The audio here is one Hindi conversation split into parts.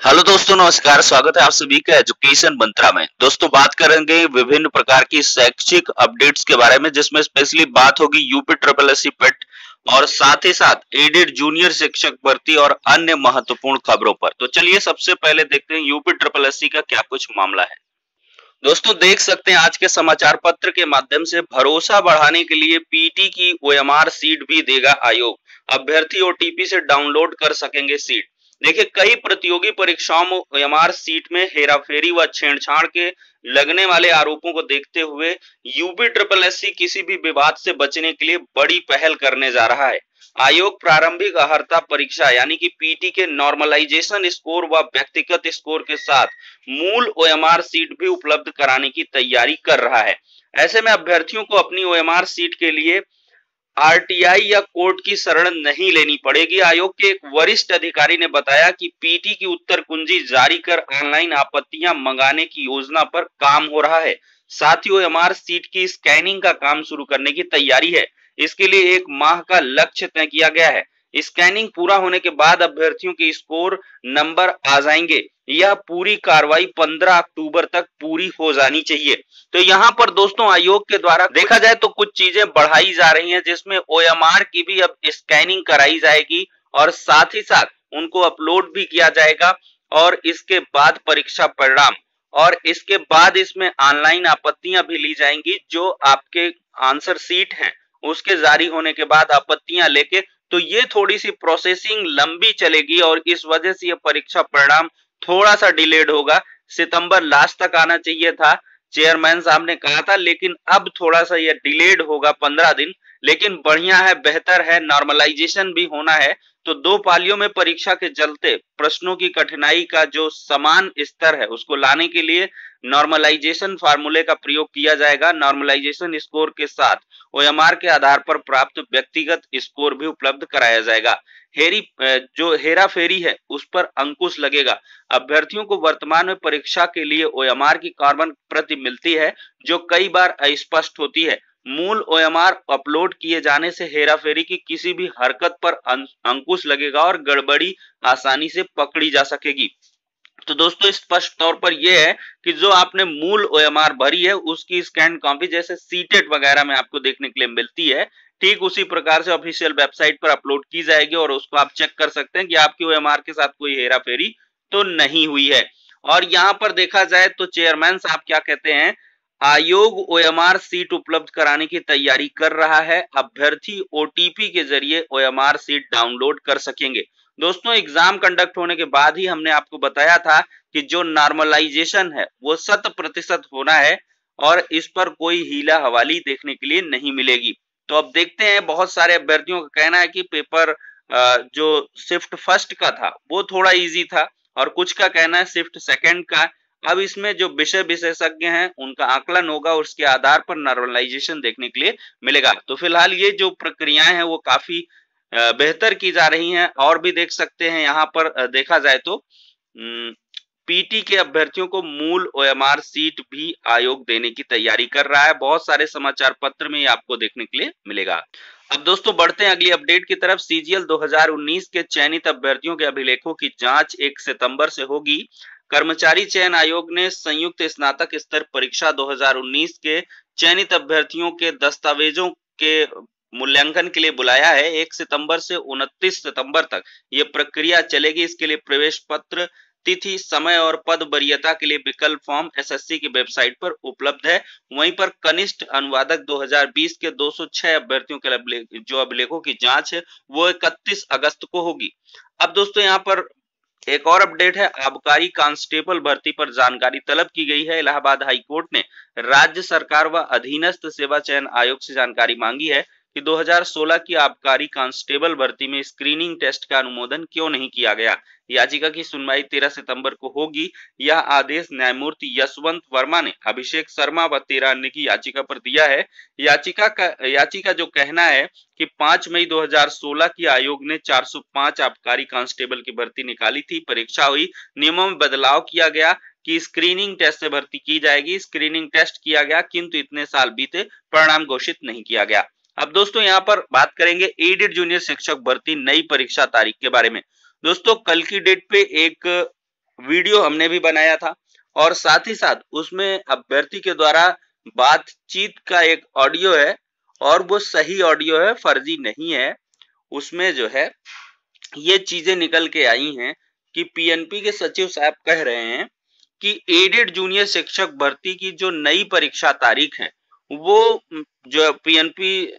हेलो दोस्तों, नमस्कार। स्वागत है आप सभी का एजुकेशन मंत्रा में। दोस्तों, बात करेंगे विभिन्न प्रकार की शैक्षिक अपडेट्स के बारे में, जिसमें स्पेशली बात होगी यूपी ट्रिपल एससी पेट और साथ ही साथ एडेड जूनियर शिक्षक भर्ती और अन्य महत्वपूर्ण खबरों पर। तो चलिए सबसे पहले देखते हैं यूपी ट्रिपल एससी का क्या कुछ मामला है। दोस्तों, देख सकते हैं आज के समाचार पत्र के माध्यम से भरोसा बढ़ाने के लिए पीटी की ओएमआर सीट भी देगा आयोग। अभ्यर्थी ओटीपी से डाउनलोड कर सकेंगे सीट। देखिए, कई प्रतियोगी परीक्षाओं में ओएमआर सीट में हेराफेरी व छेड़छाड़ के लगने वाले आरोपों को देखते हुए यूपी ट्रिपल एससी किसी भी विवाद से बचने के लिए बड़ी पहल करने जा रहा है। आयोग प्रारंभिक अर्हता परीक्षा यानी कि पीटी के नॉर्मलाइजेशन स्कोर व व्यक्तिगत स्कोर के साथ मूल ओएमआर सीट भी उपलब्ध कराने की तैयारी कर रहा है। ऐसे में अभ्यर्थियों को अपनी ओएमआर सीट के लिए आरटीआई या कोर्ट की शरण नहीं लेनी पड़ेगी। आयोग के एक वरिष्ठ अधिकारी ने बताया कि पीटी की उत्तर कुंजी जारी कर ऑनलाइन आपत्तियां मंगाने की योजना पर काम हो रहा है। साथ ही ओएमआर सीट की स्कैनिंग का काम शुरू करने की तैयारी है। इसके लिए 1 माह का लक्ष्य तय किया गया है। स्कैनिंग पूरा होने के बाद अभ्यर्थियों के स्कोर नंबर आ जाएंगे। यह पूरी कार्रवाई 15 अक्टूबर तक पूरी हो जानी चाहिए। तो यहाँ पर दोस्तों आयोग के द्वारा देखा जाए तो कुछ चीजें बढ़ाई जा रही हैं, जिसमें ओएमआर की भी अब स्कैनिंग कराई जाएगी और साथ ही साथ उनको अपलोड भी किया जाएगा और इसके बाद परीक्षा परिणाम और इसके बाद इसमें ऑनलाइन आपत्तियां भी ली जाएंगी। जो आपके आंसर सीट हैं उसके जारी होने के बाद आपत्तियां लेके, तो ये थोड़ी सी प्रोसेसिंग लंबी चलेगी और इस वजह से ये परीक्षा परिणाम थोड़ा सा डिलेड होगा। सितंबर लास्ट तक आना चाहिए था, चेयरमैन साहब ने कहा था, लेकिन अब थोड़ा सा ये डिलेड होगा 15 दिन। लेकिन बढ़िया है, बेहतर है, नॉर्मलाइजेशन भी होना है। तो 2 पालियों में परीक्षा के चलते प्रश्नों की कठिनाई का जो समान स्तर है उसको लाने के लिए नॉर्मलाइजेशन फार्मूले का प्रयोग किया जाएगा। नॉर्मलाइजेशन स्कोर के साथ ओएमआर के आधार पर प्राप्त व्यक्तिगत स्कोर भी उपलब्ध कराया जाएगा। जो हेरा फेरी है उस पर अंकुश लगेगा। अभ्यर्थियों को वर्तमान में परीक्षा के लिए ओएमआर की कार्बन प्रति मिलती है, जो कई बार अस्पष्ट होती है। मूल ओएमआर अपलोड किए जाने से हेराफेरी की किसी भी हरकत पर अंकुश लगेगा और गड़बड़ी आसानी से पकड़ी जा सकेगी। तो दोस्तों, स्पष्ट तौर पर यह है कि जो आपने मूल ओएमआर भरी है उसकी स्कैन कॉपी जैसे सीटेट वगैरह में आपको देखने के लिए मिलती है, ठीक उसी प्रकार से ऑफिशियल वेबसाइट पर अपलोड की जाएगी और उसको आप चेक कर सकते हैं कि आपकी ओएमआर के साथ कोई हेराफेरी तो नहीं हुई है। और यहाँ पर देखा जाए तो चेयरमैन साहब क्या कहते हैं, आयोग ओएमआर सीट उपलब्ध कराने की तैयारी कर रहा है। अभ्यर्थी ओटीपी के जरिए ओएमआर सीट डाउनलोड कर सकेंगे। दोस्तों, एग्जाम कंडक्ट होने के बाद ही हमने आपको बताया था कि जो नॉर्मलाइजेशन है वो 100% होना है और इस पर कोई हीला हवाली देखने के लिए नहीं मिलेगी। तो अब देखते हैं, बहुत सारे अभ्यर्थियों का कहना है कि पेपर जो शिफ्ट फर्स्ट का था वो थोड़ा इजी था और कुछ का कहना है शिफ्ट सेकंड का। अब इसमें जो विषय विशेषज्ञ हैं उनका आकलन होगा, उसके आधार पर नॉर्मलाइजेशन देखने के लिए मिलेगा। तो फिलहाल ये जो प्रक्रियाएं हैं वो काफी बेहतर की जा रही हैं। और भी देख सकते हैं यहाँ पर देखा जाए तो पीटी के अभ्यर्थियों को मूल ओएमआर सीट भी आयोग देने की तैयारी कर रहा है। बहुत सारे समाचार पत्र में आपको देखने के लिए मिलेगा। अब दोस्तों बढ़ते हैं अगली अपडेट की तरफ। सीजीएल 2019 के चयनित अभ्यर्थियों के अभिलेखों की जांच 1 सितंबर से होगी। कर्मचारी चयन आयोग ने संयुक्त स्नातक स्तर परीक्षा 2019 के चयनित अभ्यर्थियों के दस्तावेजों के मूल्यांकन के लिए बुलाया है। 1 सितंबर से 29 सितंबर तक ये प्रक्रिया चलेगी। इसके लिए प्रवेश पत्र, तिथि, समय और पद वरीयता के लिए विकल्प फॉर्म एसएससी की वेबसाइट पर उपलब्ध है। वहीं पर कनिष्ठ अनुवादक 2020 के 206 अभ्यर्थियों के जो अभिलेखों की जांच है वो 31 अगस्त को होगी। अब दोस्तों यहाँ पर एक और अपडेट है, आबकारी कांस्टेबल भर्ती पर जानकारी तलब की गई है। इलाहाबाद हाई कोर्ट ने राज्य सरकार व अधीनस्थ सेवा चयन आयोग से जानकारी मांगी है कि 2016 की आबकारी कांस्टेबल भर्ती में स्क्रीनिंग टेस्ट का अनुमोदन क्यों नहीं किया गया। याचिका की सुनवाई 13 सितंबर को होगी। यह आदेश न्यायमूर्ति यशवंत वर्मा ने अभिषेक शर्मा व 13 अन्य की याचिका पर दिया है। याचिका जो कहना है कि 5 मई 2016 की आयोग ने 405 आबकारी कांस्टेबल की भर्ती निकाली थी। परीक्षा हुई, नियमों में बदलाव किया गया कि स्क्रीनिंग टेस्ट से भर्ती की जाएगी। स्क्रीनिंग टेस्ट किया गया, किंतु इतने साल बीते, परिणाम घोषित नहीं किया गया। अब दोस्तों यहाँ पर बात करेंगे एडेड जूनियर शिक्षक भर्ती नई परीक्षा तारीख के बारे में। दोस्तों, कल की डेट पे एक वीडियो हमने भी बनाया था और साथ ही साथ उसमें अभ्यर्थी के द्वारा बातचीत का एक ऑडियो है और वो सही ऑडियो है, फर्जी नहीं है। उसमें जो है ये चीजें निकल के आई हैं कि पीएनपी के सचिव साहब कह रहे हैं कि एडेड जूनियर शिक्षक भर्ती की जो नई परीक्षा तारीख है वो जो पीएनपी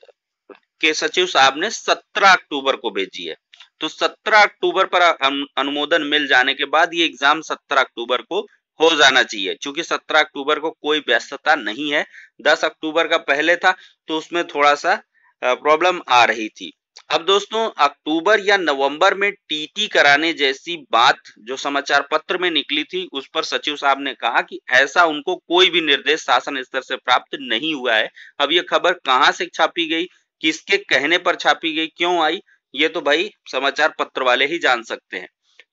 के सचिव साहब ने 17 अक्टूबर को भेजी है। तो 17 अक्टूबर पर अनुमोदन मिल जाने के बाद ये एग्जाम 17 अक्टूबर को हो जाना चाहिए। क्योंकि 17 अक्टूबर को कोई व्यस्तता नहीं है, 10 अक्टूबर का पहले था तो उसमें थोड़ा सा प्रॉब्लम आ रही थी। अब दोस्तों अक्टूबर या नवंबर में टीटी कराने जैसी बात जो समाचार पत्र में निकली थी उस पर सचिव साहब ने कहा कि ऐसा उनको कोई भी निर्देश शासन स्तर से प्राप्त नहीं हुआ है। अब ये खबर कहां से छापी गई, किसके कहने पर छापी गई, क्यों आई, ये तो भाई समाचार पत्र वाले ही जान सकते हैं।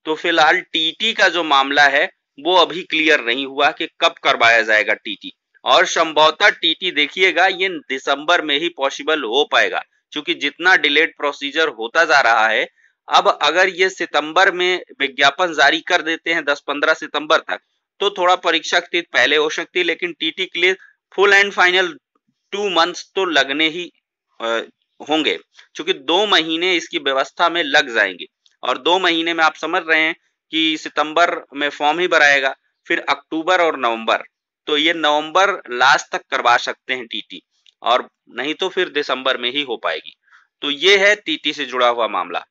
तो फिलहाल टीटी का जो मामला है वो अभी क्लियर नहीं हुआ कि कब करवाया जाएगा टीटी, और संभवतः टीटी देखिएगा ये दिसंबर में ही पॉसिबल हो पाएगा। क्योंकि जितना डिलेड प्रोसीजर होता जा रहा है, अब अगर ये सितंबर में विज्ञापन जारी कर देते हैं 10-15 सितंबर तक तो थोड़ा परीक्षा की तिथि पहले हो सकती है, लेकिन टीटी के लिए फुल एंड फाइनल 2 मंथ्स तो लगने ही होंगे। क्योंकि 2 महीने इसकी व्यवस्था में लग जाएंगे और 2 महीने में आप समझ रहे हैं कि सितंबर में फॉर्म ही भराएगा, फिर अक्टूबर और नवंबर, तो ये नवंबर लास्ट तक करवा सकते हैं टीटी, और नहीं तो फिर दिसंबर में ही हो पाएगी। तो ये है टीटी से जुड़ा हुआ मामला।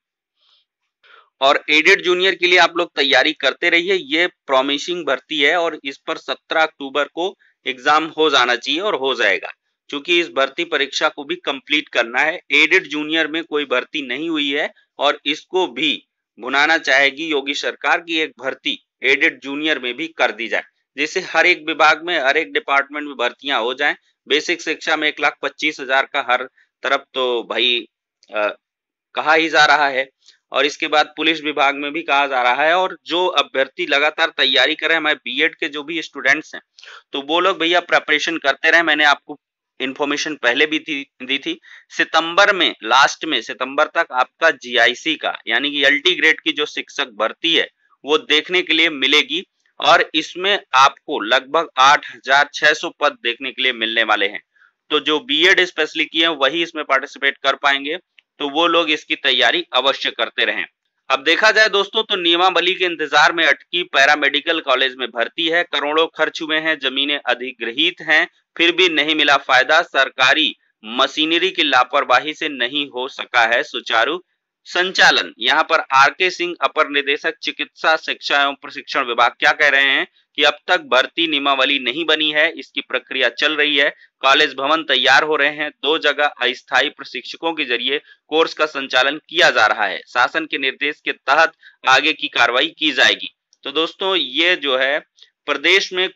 और एडेड जूनियर के लिए आप लोग तैयारी करते रहिए, ये प्रॉमिसिंग भर्ती है और इस पर 17 अक्टूबर को एग्जाम हो जाना चाहिए और हो जाएगा। क्योंकि इस भर्ती परीक्षा को भी कंप्लीट करना है। एडेड जूनियर में कोई भर्ती नहीं हुई है और इसको भी भुनाना चाहेगी योगी सरकार की एक भर्ती एडेड जूनियर में भी कर दी जाए, जिससे हर एक विभाग में हर एक डिपार्टमेंट में भर्तियां हो जाएं। बेसिक शिक्षा में 1,25,000 का हर तरफ तो भाई कहा ही जा रहा है, और इसके बाद पुलिस विभाग में भी कहा जा रहा है। और जो अभ्यर्थी लगातार तैयारी कर रहे हैं, हमारे बीएड के जो भी स्टूडेंट्स हैं, तो वो लोग भैया प्रिपरेशन करते रहे। मैंने आपको इंफॉर्मेशन पहले भी दी थी। सितंबर में लास्ट में सितंबर तक आपका जीआईसी का यानी कि एलटी ग्रेड की जो शिक्षक भर्ती है वो देखने के लिए मिलेगी, और इसमें आपको लगभग 8,600 पद देखने के लिए मिलने वाले हैं। तो जो बीएड स्पेशली किए हैं वही इसमें पार्टिसिपेट कर पाएंगे, तो वो लोग इसकी तैयारी अवश्य करते रहें। अब देखा जाए दोस्तों तो नियमावली के इंतजार में अटकी पैरामेडिकल कॉलेज में भर्ती है, करोड़ों खर्च हुए हैं, जमीनें अधिग्रहित हैं, फिर भी नहीं मिला फायदा। सरकारी मशीनरी की लापरवाही से नहीं हो सका है सुचारू संचालन। यहाँ पर आरके सिंह अपर निदेशक चिकित्सा शिक्षा एवं प्रशिक्षण विभाग क्या कह रहे हैं कि अब तक भर्ती नियमावली नहीं बनी है, इसकी प्रक्रिया चल रही है, कॉलेज भवन तैयार हो रहे हैं, 2 जगह अस्थायी प्रशिक्षकों के जरिए कोर्स का संचालन किया जा रहा है, शासन के निर्देश के तहत आगे की कार्रवाई की जाएगी। तो दोस्तों ये जो है प्रदेश में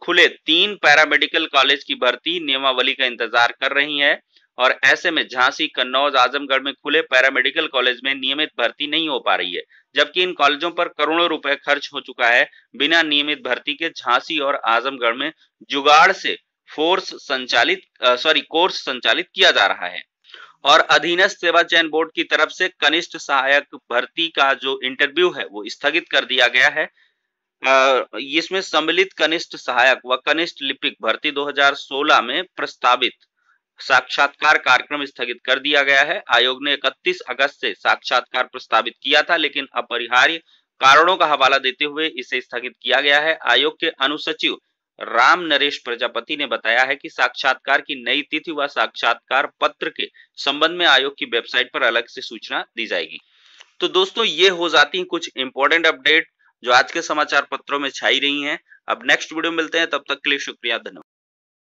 खुले 3 पैरामेडिकल कॉलेज की भर्ती नियमावली का इंतजार कर रही है, और ऐसे में झांसी, कन्नौज, आजमगढ़ में खुले पैरामेडिकल कॉलेज में नियमित भर्ती नहीं हो पा रही है, जबकि इन कॉलेजों पर करोड़ों रुपए खर्च हो चुका है। बिना नियमित भर्ती के झांसी और आजमगढ़ में जुगाड़ से कोर्स संचालित किया जा रहा है। और अधीनस्थ सेवा चयन बोर्ड की तरफ से कनिष्ठ सहायक भर्ती का जो इंटरव्यू है वो स्थगित कर दिया गया है। इसमें सम्मिलित कनिष्ठ सहायक व कनिष्ठ लिपिक भर्ती 2016 में प्रस्तावित साक्षात्कार कार्यक्रम स्थगित कर दिया गया है। आयोग ने 31 अगस्त से साक्षात्कार प्रस्तावित किया था, लेकिन अपरिहार्य कारणों का हवाला देते हुए इसे स्थगित किया गया है। आयोग के अनुसचिव राम नरेश प्रजापति ने बताया है कि साक्षात्कार की नई तिथि व साक्षात्कार पत्र के संबंध में आयोग की वेबसाइट पर अलग से सूचना दी जाएगी। तो दोस्तों ये हो जाती हैं कुछ इंपॉर्टेंट अपडेट जो आज के समाचार पत्रों में छाई रही हैं। अब नेक्स्ट वीडियो मिलते हैं, तब तक के लिए शुक्रिया, धन्यवाद।